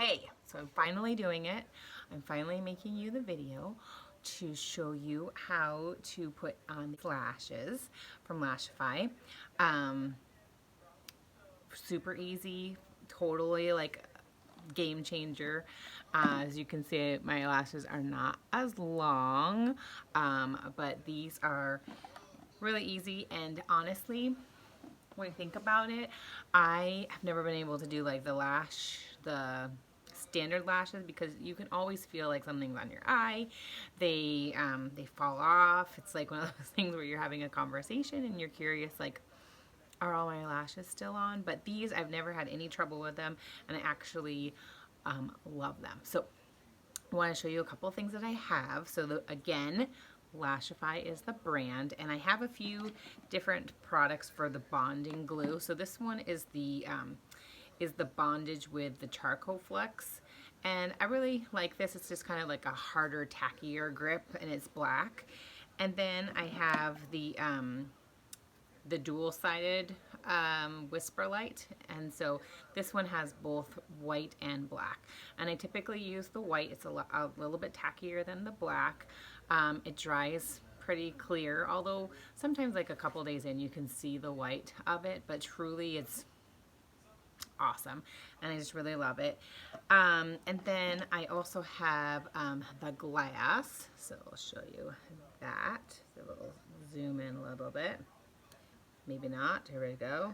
Okay, so I'm finally doing it. I'm finally making you the video to show you how to put on these lashes from Lashify. Um, Super easy, totally like game changer. As you can see, my lashes are not as long, but these are really easy. And honestly, when I think about it, I have never been able to do like the standard lashes, because you can always feel like something's on your eye. They fall off. It's like one of those things where you're having a conversation and you're curious, like, are all my lashes still on? But these, I've never had any trouble with them, and I actually love them. So I want to show you a couple of things that I have. So again, Lashify is the brand, and I have a few different products for the bonding glue. So this one is the Bondage with the charcoal flex, and I really like this. It's just kind of like a harder, tackier grip, and it's black. And then I have the dual-sided Whisper Light, and so this one has both white and black, and I typically use the white. It's a little bit tackier than the black. It dries pretty clear, although sometimes like a couple days in you can see the white of it, but truly it's awesome, and I just really love it. And then I also have the glass, so I'll show you that. So we'll zoom in a little bit. Maybe not. Here we go.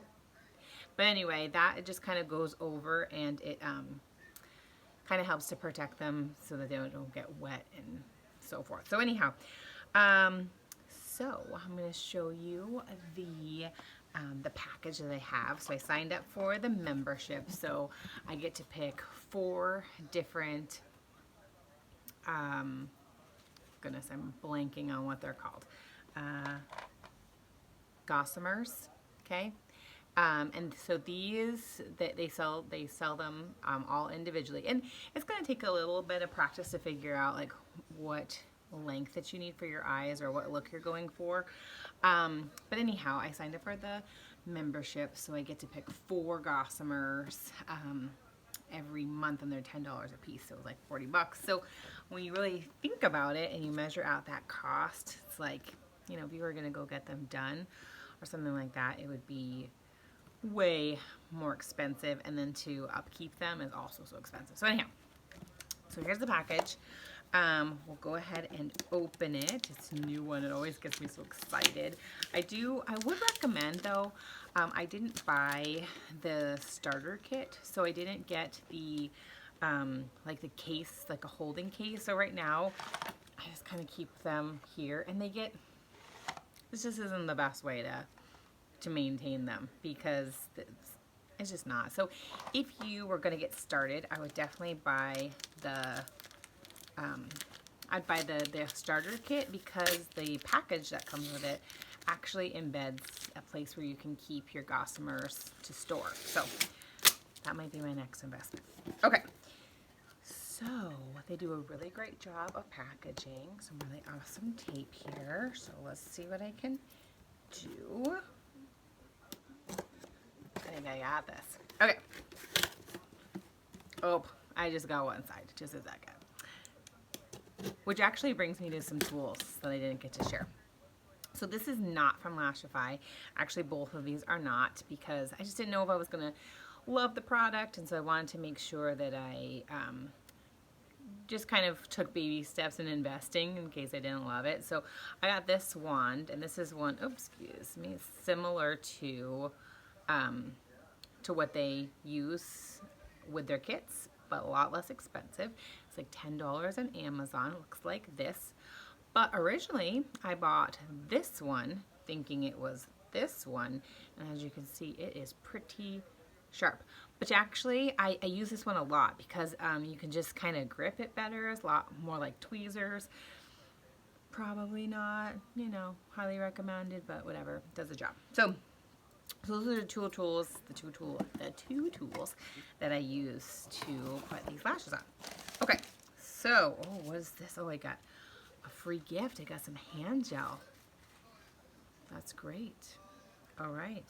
But anyway, that it just kind of goes over, and it kind of helps to protect them so that they don't get wet and so forth. So anyhow, so I'm going to show you the package that I have. So I signed up for the membership, so I get to pick 4 different. Goodness, I'm blanking on what they're called. Gossamers, okay, and so these they sell them all individually, and it's going to take a little bit of practice to figure out like what length that you need for your eyes or what look you're going for. But anyhow, I signed up for the membership, so I get to pick 4 Gossamers every month, and they're $10 a piece, so it was like 40 bucks. So when you really think about it and you measure out that cost, it's like, you know, if you were going to go get them done or something like that, it would be way more expensive, and then to upkeep them is also so expensive. So anyhow, so here's the package. We'll go ahead and open it. It's a new one. It always gets me so excited. I would recommend though, I didn't buy the starter kit, so I didn't get the like the case, like a holding case. So right now I just kind of keep them here, and this just isn't the best way to maintain them, because it's just not. So if you were going to get started, I would definitely buy I'd buy the starter kit, because the package that comes with it actually embeds a place where you can keep your Gossamers to store. So that might be my next investment. Okay. So they do a really great job of packaging. Some really awesome tape here. So let's see what I can do. I think I got this. Okay. Oh, I just got one side. Just a second. Which actually brings me to some tools that I didn't get to share. So this is not from Lashify. Actually, both of these are not, because I just didn't know if I was going to love the product, and so I wanted to make sure that I just kind of took baby steps in investing in case I didn't love it. So I got this wand, and this is one, oops, excuse me, similar to what they use with their kits, but a lot less expensive. It's like $10 on Amazon. It looks like this. But originally I bought this one thinking it was this one, and as you can see, it is pretty sharp. But actually I use this one a lot, because you can just kind of grip it better. It's a lot more like tweezers. Probably not, you know, highly recommended, but whatever, it does the job. So those are the two tools that I use to put these lashes on. Okay, so, oh, what is this? Oh, I got a free gift. I got some hand gel. That's great. All right.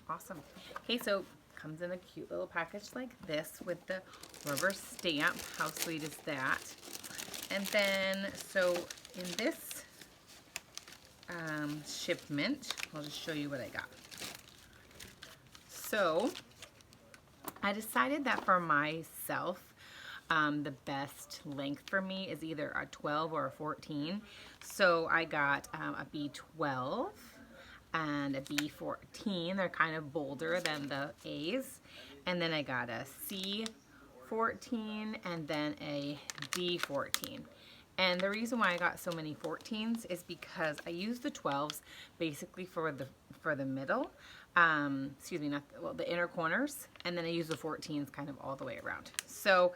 Awesome. Okay, so comes in a cute little package like this with the rubber stamp. How sweet is that? And then, so in this shipment, I'll just show you what I got. So I decided that for myself, the best length for me is either a 12 or a 14. So I got a B12 and a B14. They're kind of bolder than the A's. And then I got a C14 and then a D14. And the reason why I got so many 14s is because I use the 12s basically for the middle. Excuse me, not well, the inner corners, and then I use the 14s kind of all the way around. So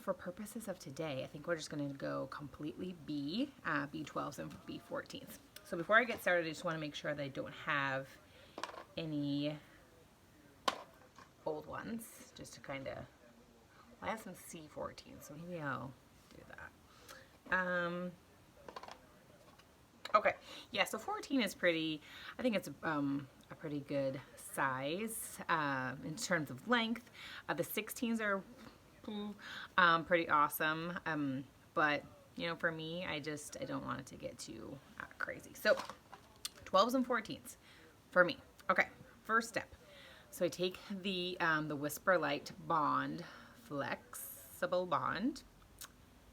for purposes of today, I think we're just going to go completely B12s and B14s. So before I get started, I just want to make sure that I don't have any old ones, just to kind of, I have some C14s, so maybe I'll do that. Okay, yeah, so 14 is pretty, I think it's a pretty good size in terms of length. The 16s are pretty awesome, but you know, for me, I don't want it to get too crazy. So 12s and 14s for me. Okay, first step. So I take the Whisper Light Bond Flexible Bond,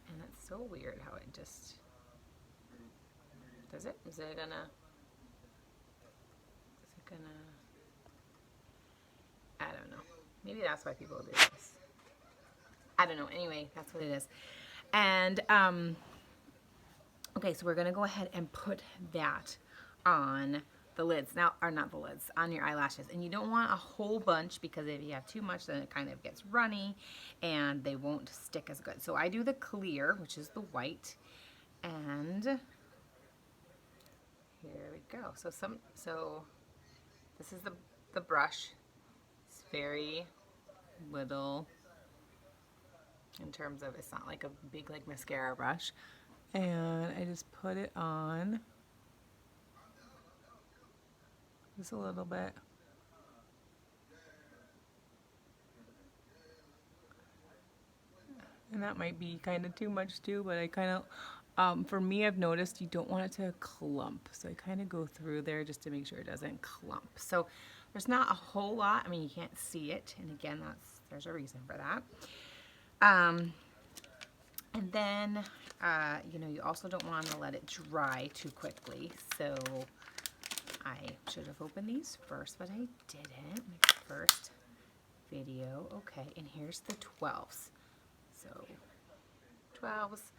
and it's so weird how it just does it. Is it gonna? I don't know. Maybe that's why people do this. I don't know. Anyway, that's what it is. And okay, so we're gonna go ahead and put that on the lids now, or not the lids, on your eyelashes. And you don't want a whole bunch, because if you have too much, then it kind of gets runny and they won't stick as good. So I do the clear, which is the white, and here we go. So this is the brush. It's very little in terms of, it's not like a big like mascara brush. And I just put it on just a little bit. And that might be kind of too much too, but I kind of, for me, I've noticed you don't want it to clump. So I kind of go through there just to make sure it doesn't clump. So there's not a whole lot. I mean, you can't see it. And again, there's a reason for that. And then, you know, you also don't want to let it dry too quickly. So I should have opened these first, but I didn't. My first video. Okay, and here's the 12s. So 12s.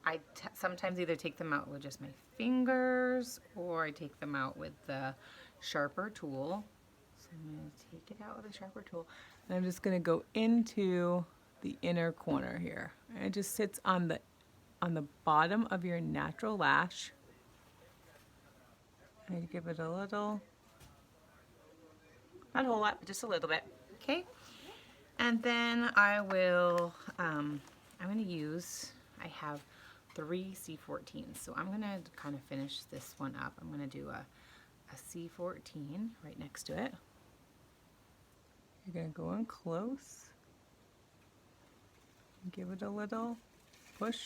I sometimes either take them out with just my fingers, or I take them out with the sharper tool. So I'm going to take it out with a sharper tool. And I'm just going to go into the inner corner here. And it just sits on the bottom of your natural lash. I give it a little, not a whole lot, but just a little bit. Okay. And then I will, I'm going to use, I have 3 C14s. So I'm going to kind of finish this one up. I'm going to do a C14 right next to it. You're going to go in close. Give it a little push.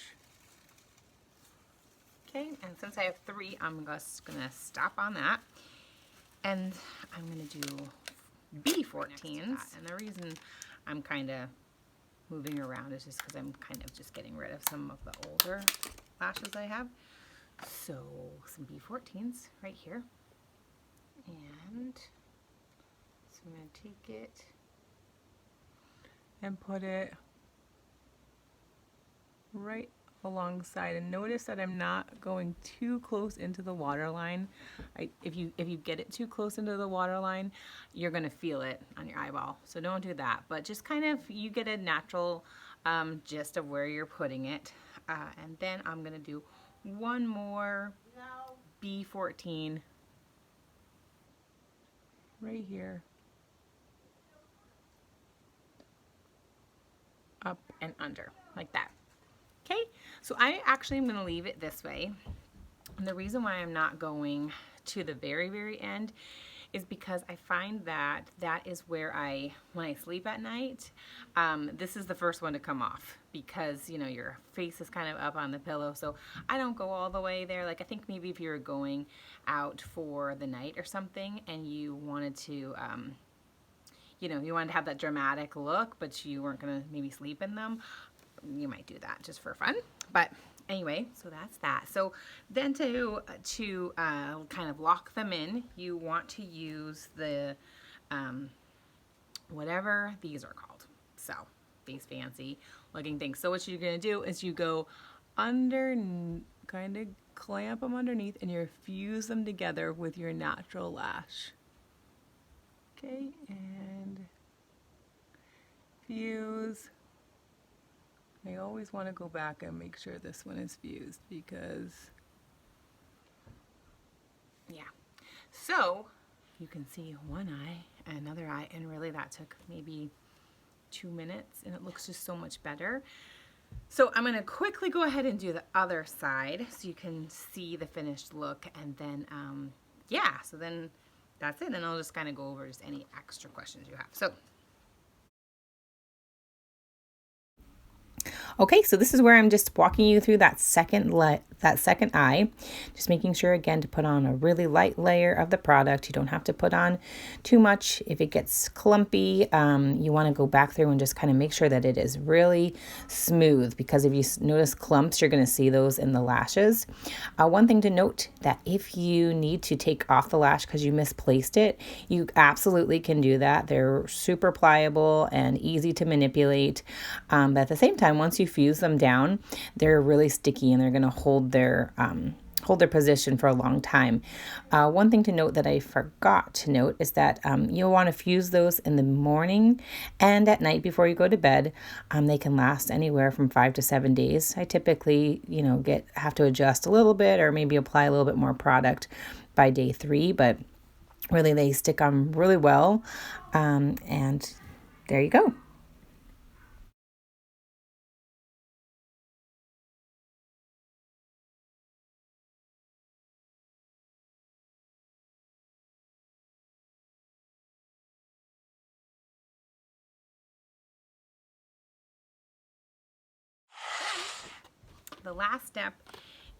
Okay, and since I have 3, I'm just going to stop on that. And I'm going to do B14s. And the reason I'm kind of moving around is just because I'm kind of just getting rid of some of the older lashes I have. So some B14s right here. And so I'm going to take it and put it right alongside, and notice that I'm not going too close into the waterline. If you get it too close into the waterline, you're gonna feel it on your eyeball. So don't do that. But just kind of, you get a natural gist of where you're putting it. And then I'm gonna do one more B14 right here, up and under like that. Okay, so I actually am going to leave it this way. And the reason why I'm not going to the very, very end is because I find that that is where when I sleep at night, this is the first one to come off because, you know, your face is kind of up on the pillow. So I don't go all the way there. Like, I think maybe if you were going out for the night or something and you wanted to, you know, you wanted to have that dramatic look, but you weren't going to maybe sleep in them, you might do that just for fun. But anyway, so that's that. So then to kind of lock them in, you want to use the whatever these are called. So these fancy looking things. So what you're going to do is you go under, kind of clamp them underneath, and you fuse them together with your natural lash. Okay, and fuse. I always want to go back and make sure this one is fused because, yeah. So you can see one eye and another eye, and really that took maybe 2 minutes, and it looks just so much better. So I'm going to quickly go ahead and do the other side so you can see the finished look, and then, yeah, so then that's it. And I'll just kind of go over just any extra questions you have. So. Okay, so this is where I'm just walking you through that second eye, just making sure again to put on a really light layer of the product. You don't have to put on too much. If it gets clumpy, you want to go back through and just kind of make sure that it is really smooth, because if you notice clumps, you're going to see those in the lashes. One thing to note, that if you need to take off the lash because you misplaced it, you absolutely can do that. They're super pliable and easy to manipulate, but at the same time, once you fuse them down, they're really sticky and they're going to hold their position for a long time. One thing to note that I forgot to note is that you'll want to fuse those in the morning and at night before you go to bed. They can last anywhere from 5 to 7 days. I typically, you know, have to adjust a little bit or maybe apply a little bit more product by day 3, but really they stick on really well. And there you go. The last step,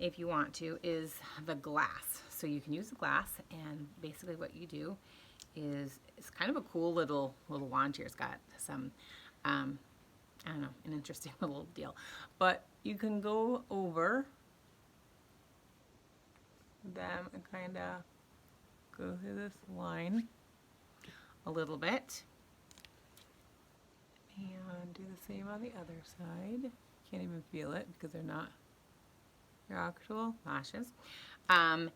if you want to, is the glass. So you can use the glass, and basically what you do is, it's kind of a cool little wand here. It's got some, I don't know, an interesting little deal. But you can go over them and kind of go through this line a little bit. And do the same on the other side. Can't even feel it because they're not your actual lashes. And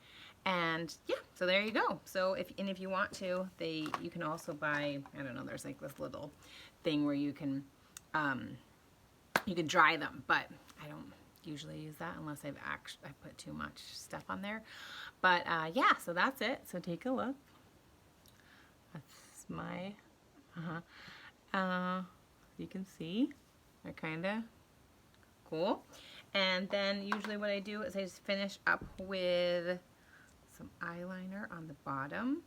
yeah, so there you go. So if you want to, you can also buy, I don't know, there's like this little thing where you can dry them, but I don't usually use that unless I put too much stuff on there. But yeah, so that's it. So take a look. That's my you can see they're kind of cool. And then usually what I do is I just finish up with some eyeliner on the bottom.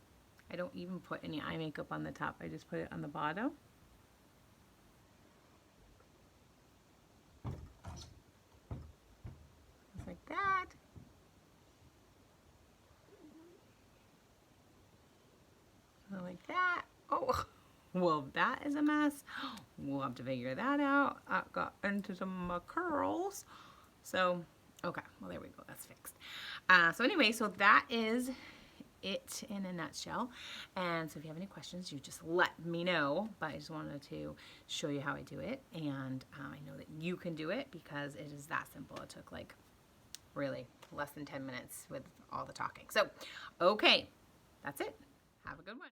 I don't even put any eye makeup on the top. I just put it on the bottom. Just like that. Like that. Oh, well, that is a mess. We'll have to figure that out. I got into some curls. So, okay, well, there we go. That's fixed. So anyway, so that is it in a nutshell. And so if you have any questions, you just let me know. But I just wanted to show you how I do it. And I know that you can do it because it is that simple. It took like really less than 10 minutes with all the talking. So, okay, that's it. Have a good one.